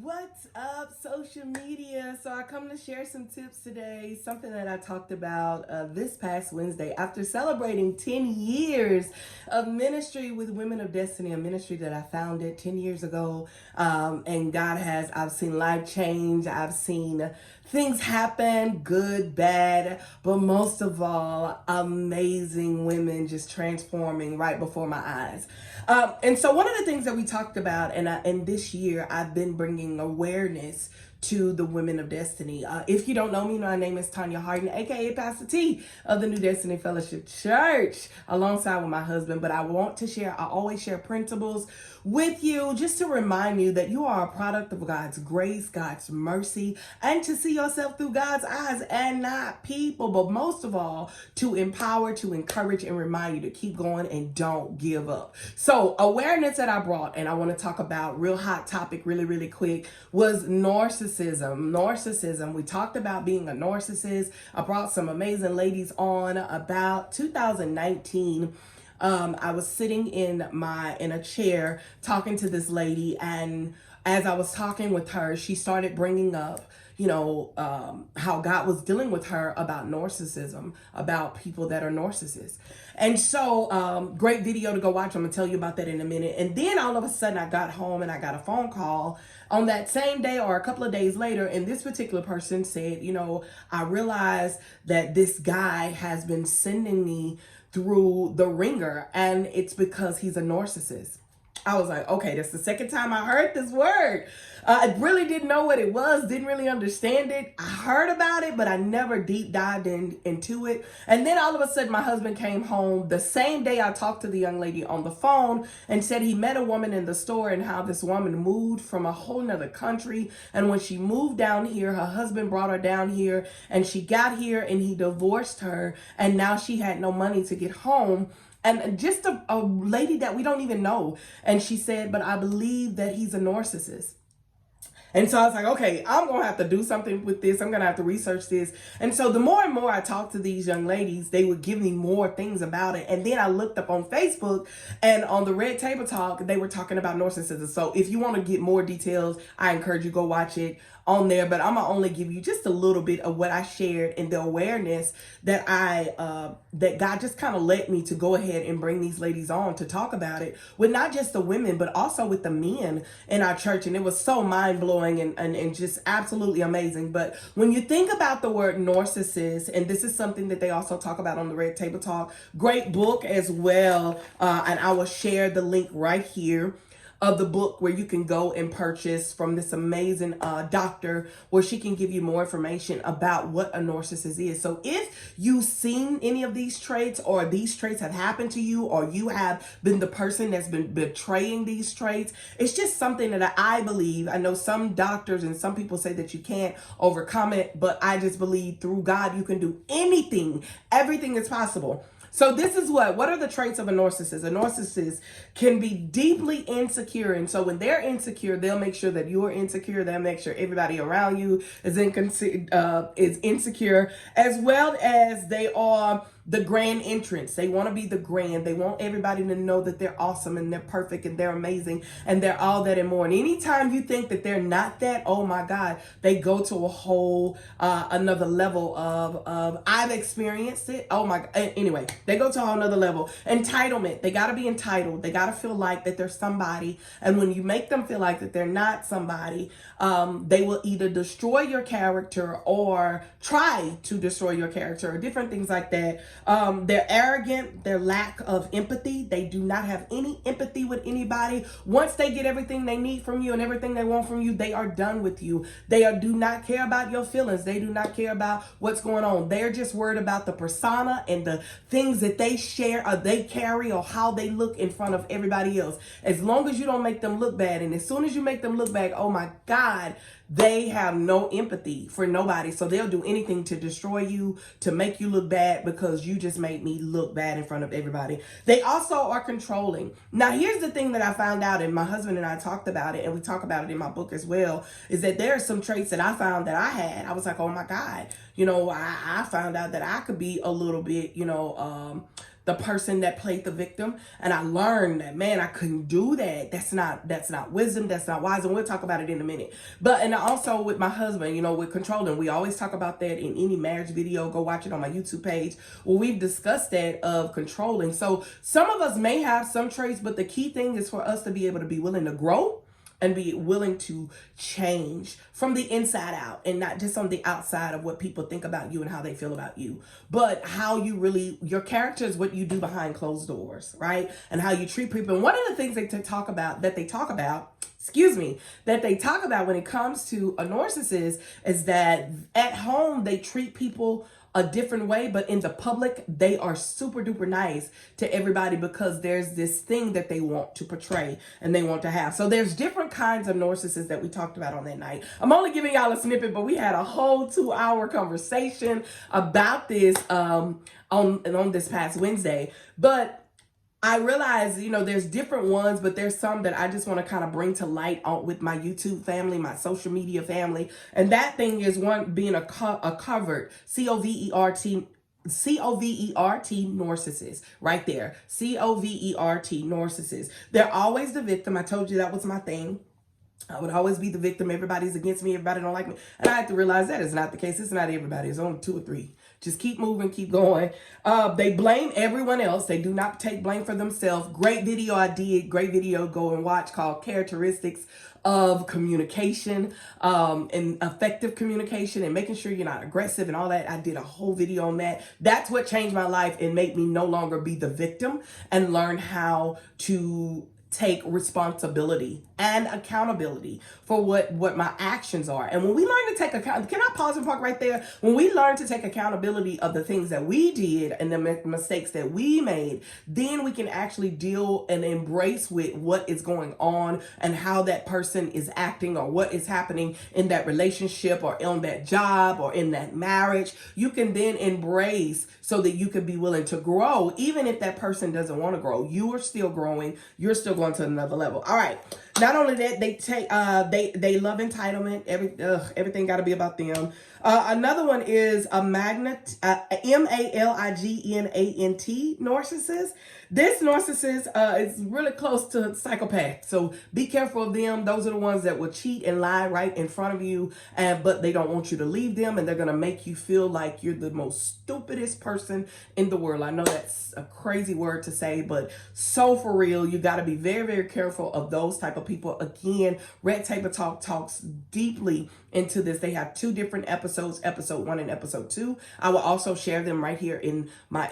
What's up, social media? So I come to share some tips today, something that I talked about this past Wednesday after celebrating 10 years of ministry with Women of Destiny, a ministry that I founded 10 years ago. And I've seen life change. I've seen things happen, good, bad, but most of all, amazing women just transforming right before my eyes. And so one of the things that we talked about, and this year I've been bringing awareness to the Women of Destiny. If you don't know me, my name is Tonya Harden, aka Pastor T of the New Destiny Fellowship Church, alongside with my husband. But I always share principles with you just to remind you that you are a product of God's grace, God's mercy, and to see yourself through God's eyes and not people. But most of all, to empower, to encourage, and remind you to keep going and don't give up. So awareness that I brought, and I want to talk about real hot topic really quick, was narcissism. Narcissism. We talked about being a narcissist. I brought some amazing ladies on about 2019. I was sitting in a chair talking to this lady, and as I was talking with her, she started bringing up, how God was dealing with her about narcissism, about people that are narcissists. And so, great video to go watch. I'm gonna tell you about that in a minute. And then all of a sudden I got home and I got a phone call on that same day or a couple of days later. And this particular person said, I realized that this guy has been sending me through the ringer, and it's because he's a narcissist. I was like, okay, that's the second time I heard this word. I really didn't know what it was, didn't really understand it. I heard about it, but I never deep dived into it. And then all of a sudden, my husband came home the same day I talked to the young lady on the phone and said he met a woman in the store and how this woman moved from a whole nother country. And when she moved down here, her husband brought her down here, and she got here and he divorced her. And now she had no money to get home. And just a lady that we don't even know. And she said, but I believe that he's a narcissist. And so I was like, okay, I'm going to have to do something with this. I'm going to have to research this. And so the more and more I talked to these young ladies, they would give me more things about it. And then I looked up on Facebook, and on the Red Table Talk, they were talking about narcissism. So if you want to get more details, I encourage you to go watch it on there. But I'm going to only give you just a little bit of what I shared and the awareness that that God just kind of led me to go ahead and bring these ladies on to talk about it with not just the women, but also with the men in our church. And it was so mind blowing and just absolutely amazing. But when you think about the word narcissist, and this is something that they also talk about on the Red Table Talk, great book as well. And I will share the link right here of the book where you can go and purchase from this amazing doctor, where she can give you more information about what a narcissist is. So if you've seen any of these traits, or these traits have happened to you, or you have been the person that's been betraying these traits, it's just something that I believe. I know some doctors and some people say that you can't overcome it, but I just believe through God you can do anything. Everything is possible. So this is what are the traits of a narcissist? A narcissist can be deeply insecure. And so when they're insecure, they'll make sure that you're insecure. They'll make sure everybody around you is insecure, as well as they are the grand entrance. They want to be the grand. They want everybody to know that they're awesome and they're perfect and they're amazing and they're all that and more. And anytime you think that they're not that, oh my God, they go to a whole another level of I've experienced it. Oh my God. Anyway, they go to a whole nother level. Entitlement. They got to be entitled. They got to feel like that they're somebody. And when you make them feel like that they're not somebody, they will either destroy your character or try to destroy your character, or different things like that. They're arrogant, their lack of empathy. They do not have any empathy with anybody. Once they get everything they need from you and everything they want from you, they are done with you. They do not care about your feelings. They do not care about what's going on. They're just worried about the persona and the things that they share or they carry, or how they look in front of everybody else. As long as you don't make them look bad. And as soon as you make them look bad, oh my God, they have no empathy for nobody. So they'll do anything to destroy you, to make you look bad, because you just made me look bad in front of everybody. They also are controlling. Now, here's the thing that I found out, and my husband and I talked about it, and we talk about it in my book as well, is that there are some traits that I found that I had. I was like, oh my God, I found out that I could be a little bit, the person that played the victim. And I learned that, man, I couldn't do that. That's not wisdom. That's not wise. And we'll talk about it in a minute. And also with my husband, with controlling, we always talk about that in any marriage video. Go watch it on my YouTube page where we've discussed that of controlling. So some of us may have some traits, but the key thing is for us to be able to be willing to grow and be willing to change from the inside out, and not just on the outside of what people think about you and how they feel about you, but how you really, your character is what you do behind closed doors, right? And how you treat people. And one of the things that they talk about when it comes to a narcissist is that at home, they treat people a different way, but in the public, they are super duper nice to everybody because there's this thing that they want to portray and they want to have. So there's different kinds of narcissists that we talked about on that night. I'm only giving y'all a snippet, but we had a whole 2-hour conversation about this on this past Wednesday. But I realize, there's different ones, but there's some that I just want to kind of bring to light with my YouTube family, my social media family. And that thing is one being a covered, C-O-V-E-R-T narcissist, right there. C-O-V-E-R-T narcissist. They're always the victim. I told you that was my thing. I would always be the victim. Everybody's against me. Everybody don't like me. And I had to realize that is not the case. It's not everybody. It's only 2 or 3. Just keep moving, keep going. They blame everyone else. They do not take blame for themselves. Great video I did. Great video. Go and watch, called Characteristics of Communication and Effective Communication and making sure you're not aggressive and all that. I did a whole video on that. That's what changed my life and made me no longer be the victim and learn how to take responsibility and accountability for what my actions are. And when we learn to take account, can I pause and park right there? When we learn to take accountability of the things that we did and the mistakes that we made, then we can actually deal and embrace with what is going on and how that person is acting or what is happening in that relationship or on that job or in that marriage. You can then embrace so that you can be willing to grow, even if that person doesn't want to grow. You are still growing. You're still going to another level. All right. Not only that, they take they love entitlement. Everything got to be about them. Another one is a magnet, M-A-L-I-G-N-A-N-T narcissist. This narcissist is really close to psychopath. So be careful of them. Those are the ones that will cheat and lie right in front of you, but they don't want you to leave them, and they're going to make you feel like you're the most stupidest person in the world. I know that's a crazy word to say, but so for real, you got to be very, very careful of those type of people. Again, Red Table Talk talks deeply into this. They have 2 different episodes, episode 1 and episode 2. I will also share them right here in my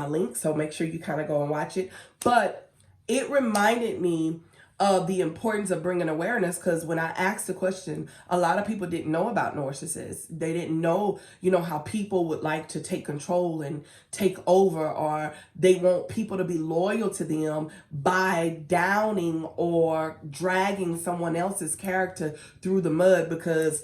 link, so make sure you kind of go and watch it. But it reminded me of the importance of bringing awareness, because when I asked the question, a lot of people didn't know about narcissists. They didn't know, how people would like to take control and take over, or they want people to be loyal to them by downing or dragging someone else's character through the mud, because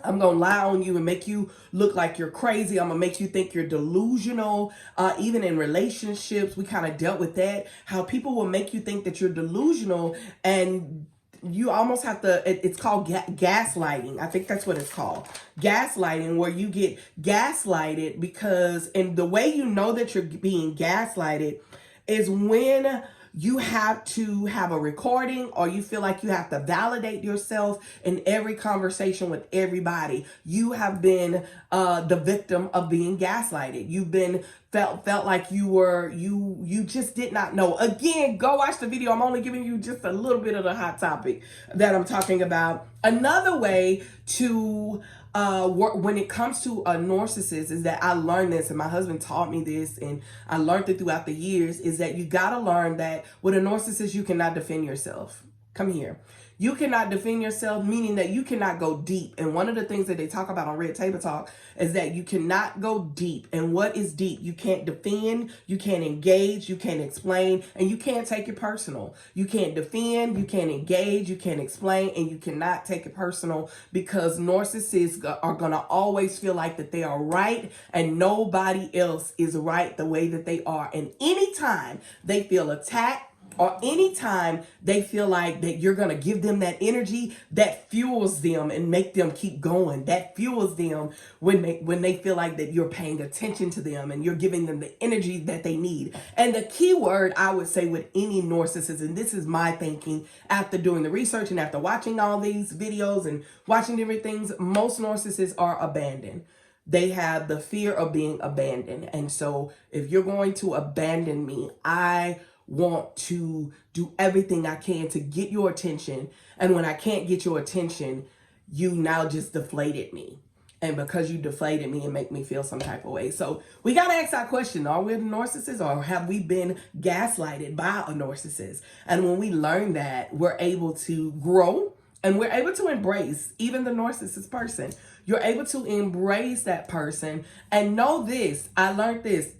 I'm going to lie on you and make you look like you're crazy. I'm going to make you think you're delusional. Even in relationships, we kind of dealt with that. How people will make you think that you're delusional, and you almost have to, it's called gaslighting. I think that's what it's called. Gaslighting, where you get gaslighted because, and the way you know that you're being gaslighted is when you have to have a recording, or you feel like you have to validate yourself in every conversation with everybody. You have been the victim of being gaslighted. You've been felt like you just did not know. Again, go watch the video. I'm only giving you just a little bit of the hot topic that I'm talking about. Another way to when it comes to a narcissist is that I learned this, and my husband taught me this, and I learned it throughout the years, is that you got to learn that with a narcissist, you cannot defend yourself. Come here. You cannot defend yourself, meaning that you cannot go deep. And one of the things that they talk about on Red Table Talk is that you cannot go deep. And what is deep? You can't defend, you can't engage, you can't explain, and you can't take it personal. You can't defend, you can't engage, you can't explain, and you cannot take it personal, because narcissists are going to always feel like that they are right and nobody else is right the way that they are. And anytime they feel attacked, or anytime they feel like that you're going to give them that energy that fuels them and make them keep going, that fuels them when they feel like that you're paying attention to them and you're giving them the energy that they need. And the key word I would say with any narcissist, and this is my thinking after doing the research and after watching all these videos and watching different things, most narcissists are abandoned. They have the fear of being abandoned. And so if you're going to abandon me, I want to do everything I can to get your attention. And when I can't get your attention, you now just deflated me. And because you deflated me and make me feel some type of way. So we got to ask our question, are we a narcissist or have we been gaslighted by a narcissist? And when we learn that, we're able to grow and we're able to embrace even the narcissist person. You're able to embrace that person and know this. I learned this.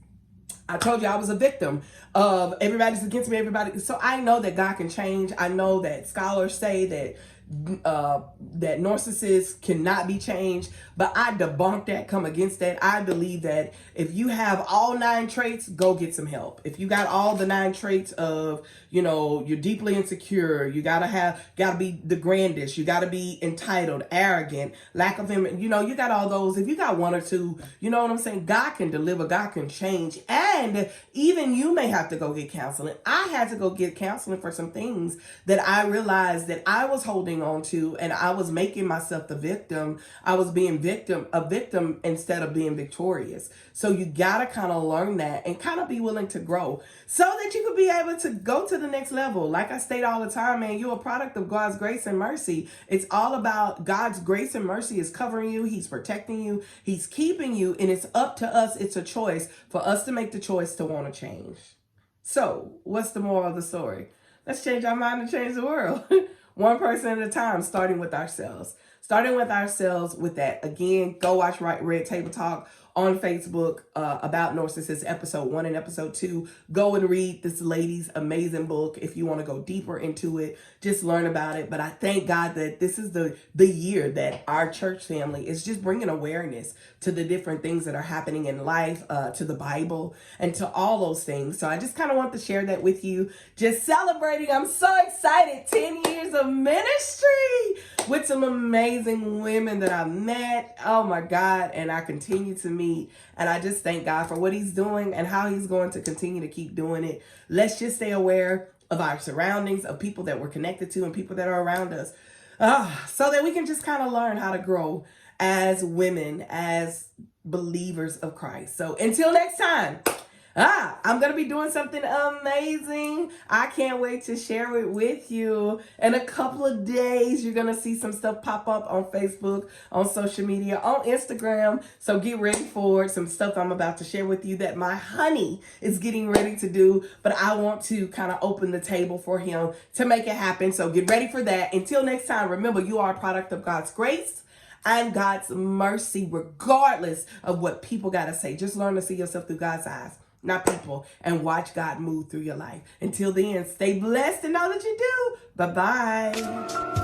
I told you I was a victim of everybody's against me, everybody. So I know that God can change. I know that scholars say that that narcissists cannot be changed, but I debunk that, come against that. I believe that if you have all 9 traits, go get some help. If you got all the 9 traits of, you're deeply insecure, you gotta be the grandest, you gotta be entitled, arrogant, lack of him, you got all those. If you got 1 or 2, you know what I'm saying? God can deliver, God can change. And even you may have to go get counseling. I had to go get counseling for some things that I realized that I was holding on to, and I was making myself the victim. I was being a victim instead of being victorious. So you gotta kind of learn that and kind of be willing to grow so that you could be able to go to the next level. Like I state all the time, man, you're a product of God's grace and mercy. It's all about God's grace and mercy is covering you. He's protecting you. He's keeping you. And it's up to us. It's a choice for us to make the choice to want to change. So what's the moral of the story? Let's change our mind and change the world. One person at a time, starting with ourselves. Starting with ourselves with that. Again, go watch Red Table Talk on Facebook about Narcissists, episode 1 and episode 2. Go and read this lady's amazing book if you want to go deeper into it. Just learn about it. But I thank God that this is the year that our church family is just bringing awareness to the different things that are happening in life, to the Bible, and to all those things. So I just kind of want to share that with you. Just celebrating. I'm so excited. 10 years of ministry with some amazing women that I met. Oh my God. And I continue to meet. And I just thank God for what he's doing and how he's going to continue to keep doing it. Let's just stay aware of our surroundings, of people that we're connected to and people that are around us, so that we can just kind of learn how to grow as women, as believers of Christ. So until next time, I'm going to be doing something amazing. I can't wait to share it with you. In a couple of days, you're going to see some stuff pop up on Facebook, on social media, on Instagram. So get ready for some stuff I'm about to share with you that my honey is getting ready to do. But I want to kind of open the table for him to make it happen. So get ready for that. Until next time, remember, you are a product of God's grace and God's mercy, regardless of what people got to say. Just learn to see yourself through God's eyes, not people, and watch God move through your life. Until then, stay blessed and know that you do. Bye-bye.